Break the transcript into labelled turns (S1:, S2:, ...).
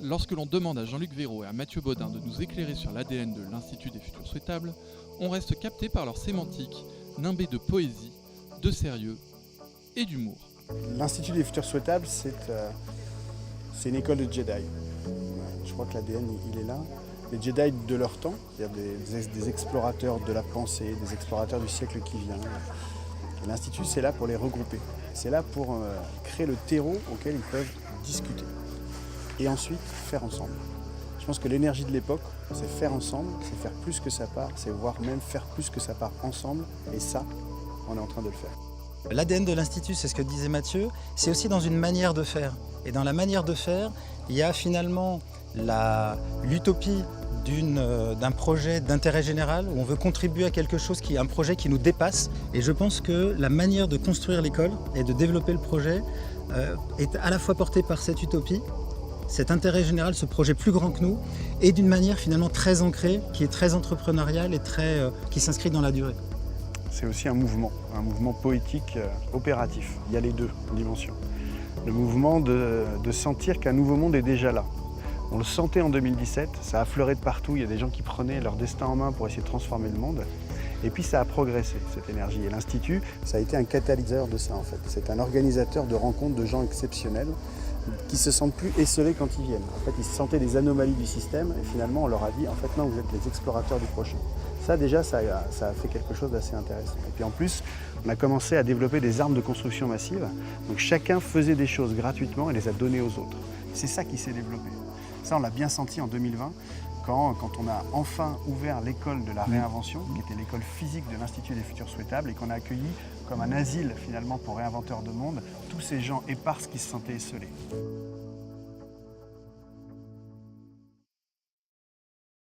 S1: Lorsque l'on demande à Jean-Luc Véraud et à Mathieu Baudin de nous éclairer sur l'ADN de l'Institut des Futurs Souhaitables, on reste capté par leur sémantique, nimbée de poésie, de sérieux et d'humour.
S2: L'Institut des Futurs Souhaitables, c'est une école de Jedi. Je crois que l'ADN, il est là. Les Jedi de leur temps, c'est-à-dire des explorateurs de la pensée, des explorateurs du siècle qui vient. L'Institut, c'est là pour les regrouper. C'est là pour créer le terreau auquel ils peuvent discuter. Et ensuite, faire ensemble. Je pense que l'énergie de l'époque, c'est faire ensemble, c'est faire plus que ça part, c'est voire même faire plus que ça part ensemble. Et ça, on est en train de le faire.
S3: L'ADN de l'Institut, c'est ce que disait Mathieu, c'est aussi dans une manière de faire. Et dans la manière de faire, il y a finalement l'utopie d'un projet d'intérêt général où on veut contribuer à quelque chose un projet qui nous dépasse. Et je pense que la manière de construire l'école et de développer le projet est à la fois portée par cette utopie, cet intérêt général, ce projet plus grand que nous, et d'une manière finalement très ancrée, qui est très entrepreneuriale et qui s'inscrit dans la durée.
S2: C'est aussi un mouvement poétique opératif. Il y a les deux dimensions. Le mouvement de sentir qu'un nouveau monde est déjà là. On le sentait en 2017, ça a affleuré de partout, il y a des gens qui prenaient leur destin en main pour essayer de transformer le monde. Et puis ça a progressé, cette énergie. Et l'Institut, ça a été un catalyseur de ça en fait. C'est un organisateur de rencontres de gens exceptionnels qui se sentent plus esselés quand ils viennent. En fait, ils se sentaient des anomalies du système et finalement on leur a dit, en fait non, vous êtes les explorateurs du prochain. Ça déjà, ça a fait quelque chose d'assez intéressant. Et puis en plus, on a commencé à développer des armes de construction massive. Donc chacun faisait des choses gratuitement et les a données aux autres. C'est ça qui s'est développé. Ça, on l'a bien senti en 2020, quand on a enfin ouvert l'école de la réinvention, qui était l'école physique de l'Institut des Futurs Souhaitables, et qu'on a accueilli comme un asile finalement pour réinventeurs de monde, tous ces gens épars qui se sentaient esselés.